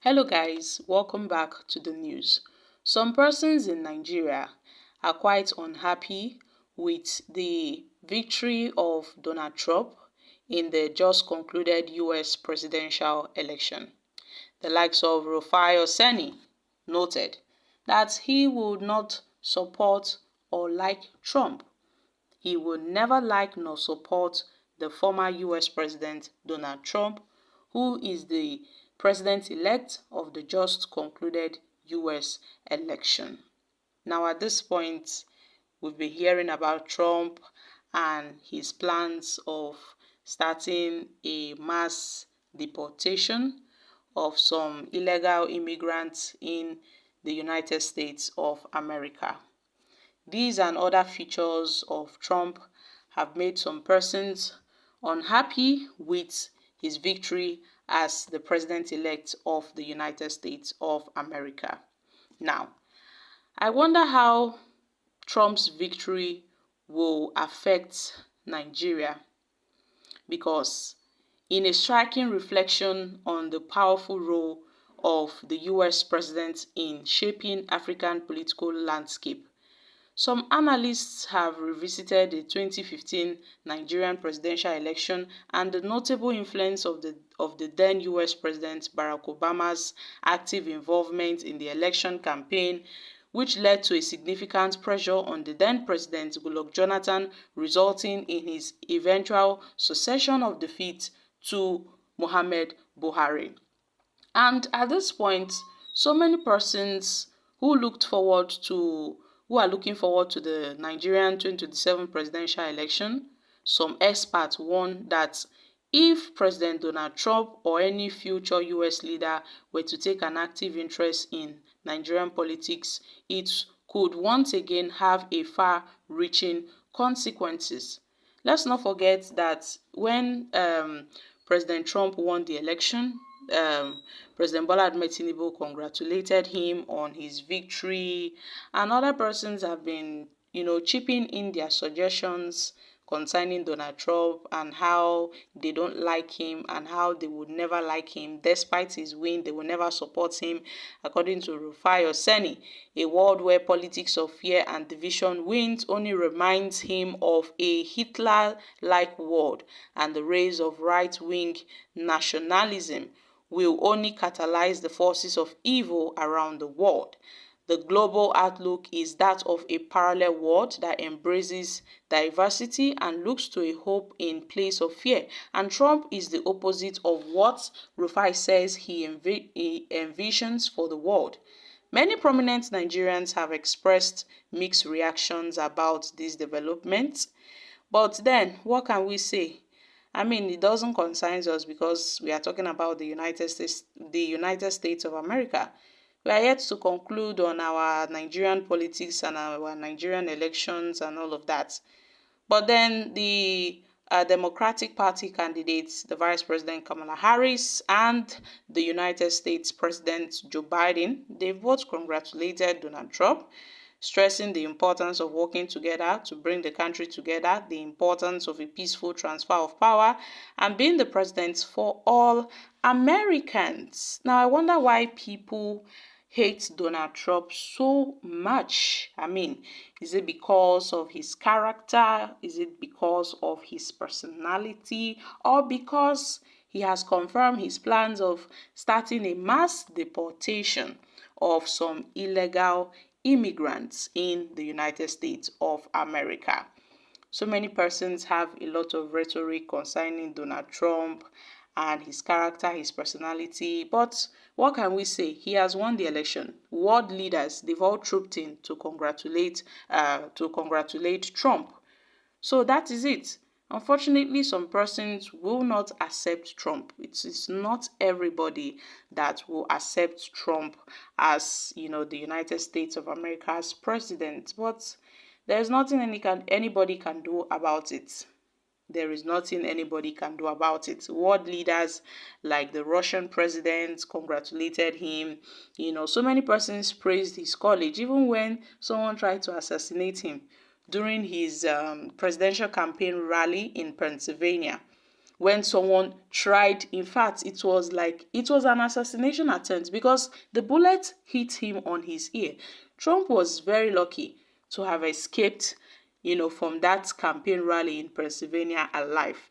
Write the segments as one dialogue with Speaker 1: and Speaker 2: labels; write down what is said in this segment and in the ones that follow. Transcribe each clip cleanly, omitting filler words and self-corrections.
Speaker 1: Hello guys, welcome back to the news. Some persons in Nigeria are quite unhappy with the victory of Donald Trump in the just concluded US presidential election. The likes of Rufai Oseni noted that he would not support or like Trump. He would never like nor support the former US President Donald Trump, who is the president-elect of the just concluded US election. Now at this point, we've been hearing about Trump and his plans of starting a mass deportation of some illegal immigrants in the United States of America. These and other features of Trump have made some persons unhappy with his victory as the president-elect of the United States of America. Now, I wonder how Trump's victory will affect Nigeria, because in a striking reflection on the powerful role of the US president in shaping African political landscape, some analysts have revisited the 2015 Nigerian presidential election and the notable influence of the then US President Barack Obama's active involvement in the election campaign, which led to a significant pressure on the then President Goodluck Jonathan, resulting in his eventual succession of defeat to Muhammad Buhari. And at this point, so many persons who are looking forward to the Nigerian 2027 presidential election, some experts warn that if President Donald Trump or any future US leader were to take an active interest in Nigerian politics, it could once again have a far-reaching consequences. Let's not forget that when President Trump won the election, President Bola Ahmed Tinubu congratulated him on his victory, and other persons have been, chipping in their suggestions concerning Donald Trump and how they don't like him and how they would never like him despite his win. They will never support him. According to Rufai Oseni, a world where politics of fear and division wins only reminds him of a Hitler-like world, and the rise of right-wing nationalism will only catalyze the forces of evil around the world. The global outlook is that of a parallel world that embraces diversity and looks to a hope in place of fear. And Trump is the opposite of what Rufai says he envisions for the world. Many prominent Nigerians have expressed mixed reactions about these developments. But then, what can we say? I mean, it doesn't concern us because we are talking about the United States of America. We are yet to conclude on our Nigerian politics and our Nigerian elections and all of that. But then the Democratic Party candidates, the Vice President Kamala Harris and the United States President Joe Biden, they both congratulated Donald Trump, stressing the importance of working together to bring the country together, the importance of a peaceful transfer of power, and being the president for all Americans. Now, I wonder why people hate Donald Trump so much. I mean, is it because of his character? Is it because of his personality? Or because he has confirmed his plans of starting a mass deportation of some illegal immigrants in the United States of America? So many persons have a lot of rhetoric concerning Donald Trump and his character, his personality. But what can we say? He has won the election. World leaders, they've all trooped in to congratulate Trump. So that is it. Unfortunately, some persons will not accept Trump. It's not everybody that will accept Trump as, the United States of America's president. But there's nothing anybody can do about it. There is nothing anybody can do about it. World leaders like the Russian president congratulated him. So many persons praised his courage, even when someone tried to assassinate him during his presidential campaign rally in Pennsylvania. when someone tried, in fact, it was an assassination attempt because the bullet hit him on his ear. Trump was very lucky to have escaped, from that campaign rally in Pennsylvania alive.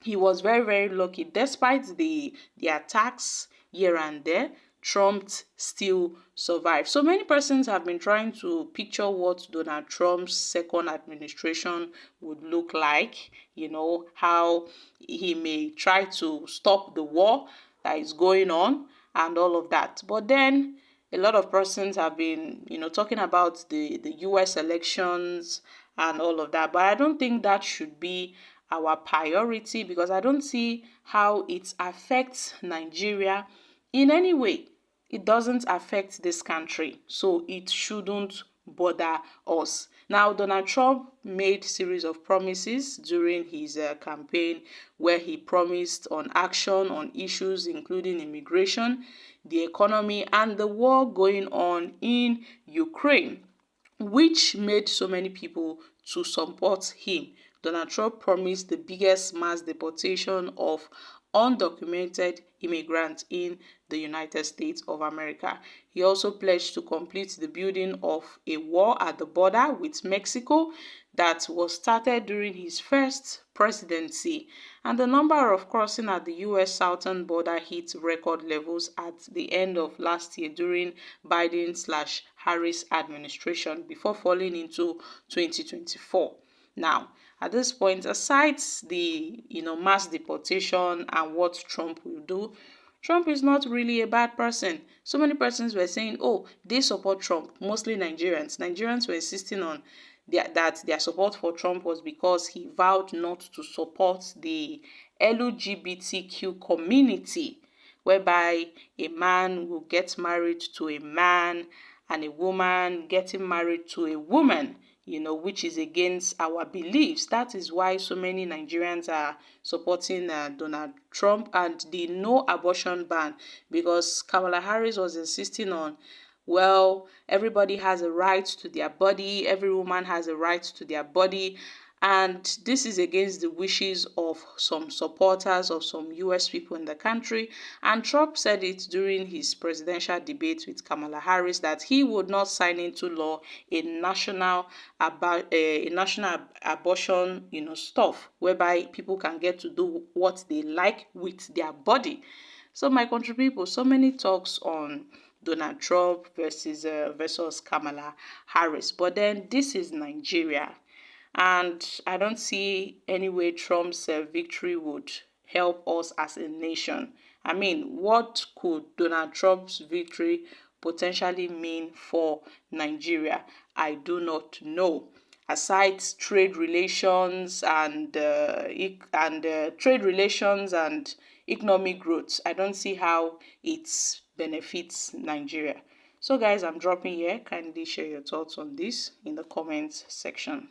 Speaker 1: He was very, very lucky. Despite the attacks here and there, Trump still survived. So many persons have been trying to picture what Donald Trump's second administration would look like, how he may try to stop the war that is going on and all of that. But then a lot of persons have been, talking about the US elections and all of that. But I don't think that should be our priority because I don't see how it affects Nigeria in any way. It doesn't affect this country, so it shouldn't bother us. Now, Donald Trump made series of promises during his campaign where he promised on action on issues including immigration, the economy, and the war going on in Ukraine, which made so many people to support him. Donald Trump promised the biggest mass deportation of undocumented immigrants in the United States of America. He also pledged to complete the building of a wall at the border with Mexico that was started during his first presidency. And the number of crossing at the U.S. southern border hit record levels at the end of last year during Biden/Harris administration before falling into 2024. Now, at this point, aside the mass deportation and what Trump will do, Trump is not really a bad person. So many persons were saying, oh, they support Trump, mostly Nigerians. Nigerians were insisting on that their support for Trump was because he vowed not to support the LGBTQ community, whereby a man will get married to a man and a woman getting married to a woman, which is against our beliefs. That is why so many Nigerians are supporting Donald Trump and the no abortion ban, because Kamala Harris was insisting on, well, everybody has a right to their body, every woman has a right to their body, and this is against the wishes of some supporters of some US people in the country. And Trump said it during his presidential debate with Kamala Harris that he would not sign into law a national abortion, stuff whereby people can get to do what they like with their body. So my country people, so many talks on Donald Trump versus Kamala Harris, but then this is Nigeria. And I don't see any way Trump's victory would help us as a nation. I mean, what could Donald Trump's victory potentially mean for Nigeria? I do not know. Aside trade relations and economic growth, I don't see how it benefits Nigeria. So guys, I'm dropping here. Kindly share your thoughts on this in the comments section.